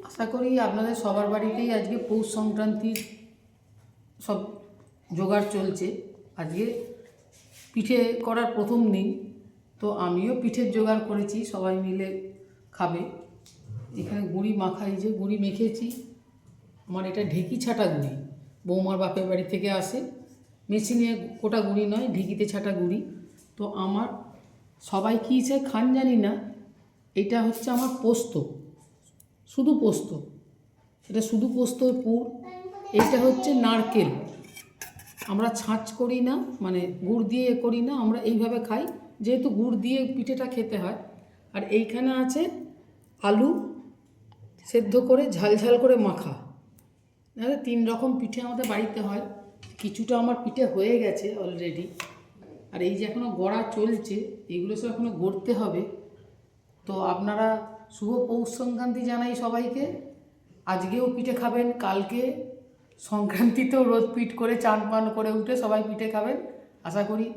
আশা করি আপনাদের সবার বাড়িতেই আজকে পৌষ সংক্রান্তির সব জোগাড় চলছে। আজকে পিঠে করার প্রথম দিন, তো আমিও পিঠের জোগাড় করেছি, সবাই মিলে খাবে। এখানে গুঁড়ি মাখাই, যে গুঁড়ি মেখেছি, আমার এটা ঢেঁকি ছাটা গুঁড়ি, বৌমার বাপের বাড়ি থেকে আসে, মেশিনে কোটা গুঁড়ি নয়, ঢেঁকিতে ছাটা গুঁড়ি। তো আমার সবাই কী চাই খান জানি না, এটা হচ্ছে আমার পোস্ত, শুধু পোস্ত, এটা শুধু পোস্তর পুর। এইটা হচ্ছে নারকেল, আমরা ছাঁচ করি না, মানে গুড় দিয়ে করি না, আমরা এইভাবে খাই, যেহেতু গুড় দিয়ে পিঠেটা খেতে হয়। আর এইখানে আছে আলু সেদ্ধ করে ঝাল ঝাল করে মাখা। তাহলে 3 রকম পিঠে আমাদের বাড়িতে হয়। কিছুটা আমার পিঠে হয়ে গেছে অলরেডি, আর এই যে এখনও গড়া চলছে, এগুলো সব এখনও গড়তে হবে। তো আপনারা শুভ পৌষ সংক্রান্তি জানাই সবাইকে। আজকেও পিঠে খাবেন, কালকে সংক্রান্তিতেও রোদ পিঠ করে চান পান করে উঠে সবাই পিঠে খাবেন। আশা করি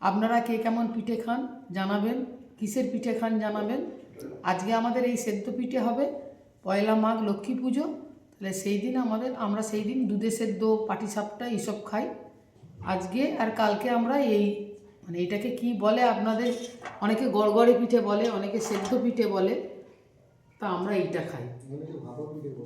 আপনারা কে কেমন পিঠে খান জানাবেন, কিসের পিঠে খান জানাবেন। আজকে আমাদের এই সেদ্ধ পিঠে হবে, পয়লা মাঘ লক্ষ্মী পুজো, তাহলে সেই দিন আমরা সেই দিন দুধে সেদ্ধ পাটিসাপটা এইসব খাই আজকে। আর কালকে আমরা এই মানে এটাকে কি বলে আপনাদের, অনেকে গড়গড়ে পিঠে বলে, অনেকে সেদ্ধ পিঠে বলে, তা আমরা এইটা খাই।